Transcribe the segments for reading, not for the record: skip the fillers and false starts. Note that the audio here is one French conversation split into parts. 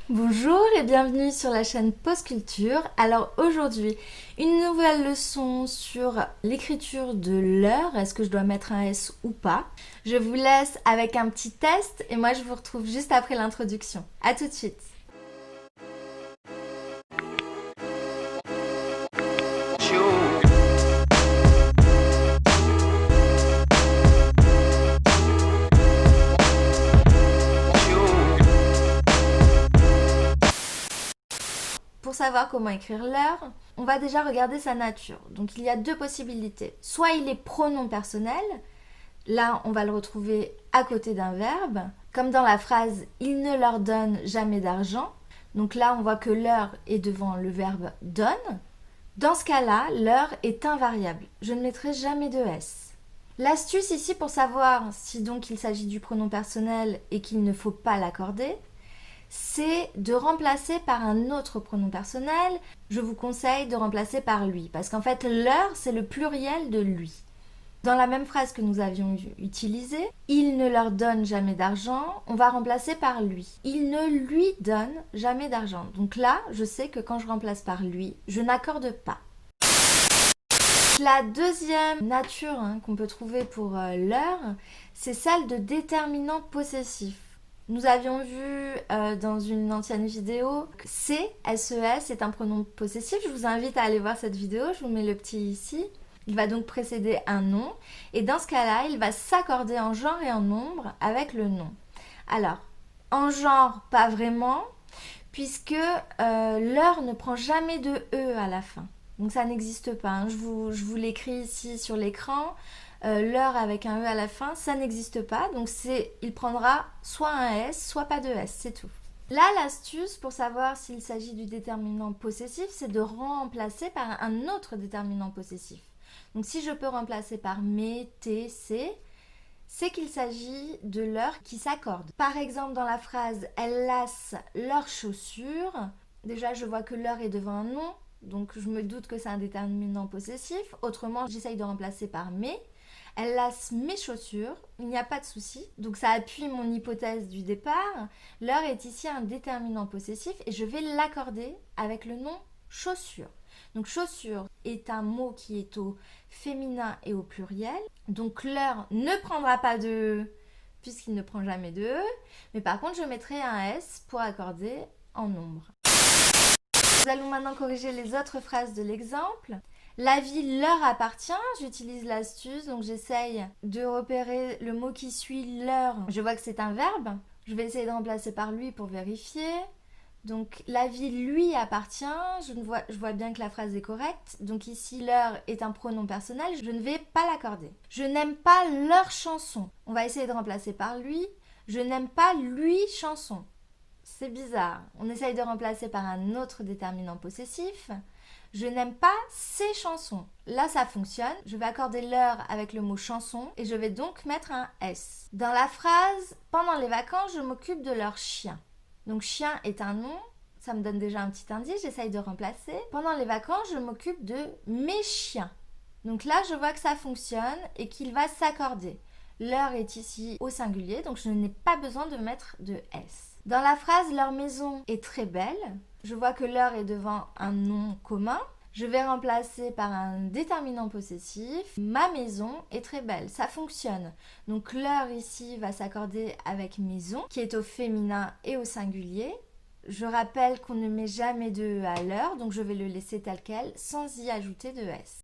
Bonjour et bienvenue sur la chaîne Pause Culture. Alors aujourd'hui, une nouvelle leçon sur l'écriture de l'heure. Est-ce que je dois mettre un S ou pas? Je vous laisse avec un petit test et moi je vous retrouve juste après l'introduction. A tout de suite. Pour savoir comment écrire l'heure, on va déjà regarder sa nature. Donc il y a deux possibilités. Soit il est pronom personnel, là on va le retrouver à côté d'un verbe, comme dans la phrase « il ne leur donne jamais d'argent ». Donc là on voit que l'heure est devant le verbe « donne ». Dans ce cas-là, l'heure est invariable. Je ne mettrai jamais de S. L'astuce ici pour savoir si donc il s'agit du pronom personnel et qu'il ne faut pas l'accorder, c'est de remplacer par un autre pronom personnel. Je vous conseille de remplacer par lui, parce qu'en fait, leur, c'est le pluriel de lui. Dans la même phrase que nous avions utilisée, il ne leur donne jamais d'argent, on va remplacer par lui. Il ne lui donne jamais d'argent. Donc là, je sais que quand je remplace par lui, je n'accorde pas. La deuxième nature qu'on peut trouver pour l'heure, c'est celle de déterminant possessif. Nous avions vu dans une ancienne vidéo que SES est un pronom possessif. Je vous invite à aller voir cette vidéo, je vous mets le petit ici. Il va donc précéder un nom et dans ce cas-là, il va s'accorder en genre et en nombre avec le nom. Alors, en genre, pas vraiment, puisque l'heure ne prend jamais de E à la fin. Donc ça n'existe pas. Je vous l'écris ici sur l'écran. L'heure avec un E à la fin, ça n'existe pas. Donc il prendra soit un S, soit pas de S, c'est tout. Là, l'astuce pour savoir s'il s'agit du déterminant possessif, c'est de remplacer par un autre déterminant possessif. Donc si je peux remplacer par mes, tes, c'est qu'il s'agit de l'heure qui s'accorde. Par exemple, dans la phrase « elles lassent leurs chaussures », déjà je vois que l'heure est devant un nom, donc je me doute que c'est un déterminant possessif. Autrement, j'essaye de remplacer par mes. Elle lasse mes chaussures, il n'y a pas de souci. Donc ça appuie mon hypothèse du départ. L'heure est ici un déterminant possessif et je vais l'accorder avec le nom chaussure. Donc chaussure est un mot qui est au féminin et au pluriel. Donc l'heure ne prendra pas de E puisqu'il ne prend jamais de E. Mais par contre, je mettrai un S pour accorder en nombre. Nous allons maintenant corriger les autres phrases de l'exemple. La vie leur appartient, j'utilise l'astuce, donc j'essaye de repérer le mot qui suit leur. Je vois que c'est un verbe, je vais essayer de remplacer par lui pour vérifier. Donc la vie lui appartient, je vois bien que la phrase est correcte. Donc ici leur est un pronom personnel, je ne vais pas l'accorder. Je n'aime pas leur chanson, on va essayer de remplacer par lui. Je n'aime pas lui chanson. C'est bizarre, on essaye de remplacer par un autre déterminant possessif. Je n'aime pas ces chansons. Là, ça fonctionne. Je vais accorder l'heure avec le mot chanson et je vais donc mettre un S. Dans la phrase « Pendant les vacances, je m'occupe de leur chien ». Donc, chien est un nom. Ça me donne déjà un petit indice. J'essaye de remplacer. Pendant les vacances, je m'occupe de mes chiens. Donc là, je vois que ça fonctionne et qu'il va s'accorder. L'heure est ici au singulier, donc je n'ai pas besoin de mettre de S. Dans la phrase « Leur maison est très belle », je vois que l'heure est devant un nom commun. Je vais remplacer par un déterminant possessif. Ma maison est très belle. Ça fonctionne. Donc l'heure ici va s'accorder avec maison, qui est au féminin et au singulier. Je rappelle qu'on ne met jamais de E à l'heure, donc je vais le laisser tel quel, sans y ajouter de S.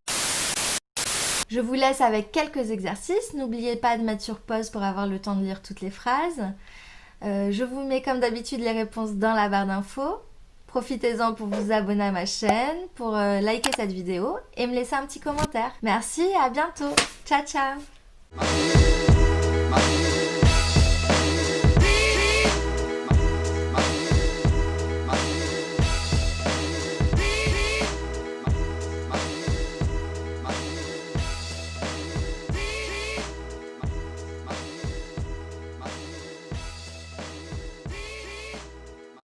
Je vous laisse avec quelques exercices. N'oubliez pas de mettre sur pause pour avoir le temps de lire toutes les phrases. Je vous mets comme d'habitude les réponses dans la barre d'infos. Profitez-en pour vous abonner à ma chaîne, pour liker cette vidéo et me laisser un petit commentaire. Merci et à bientôt. Ciao, ciao.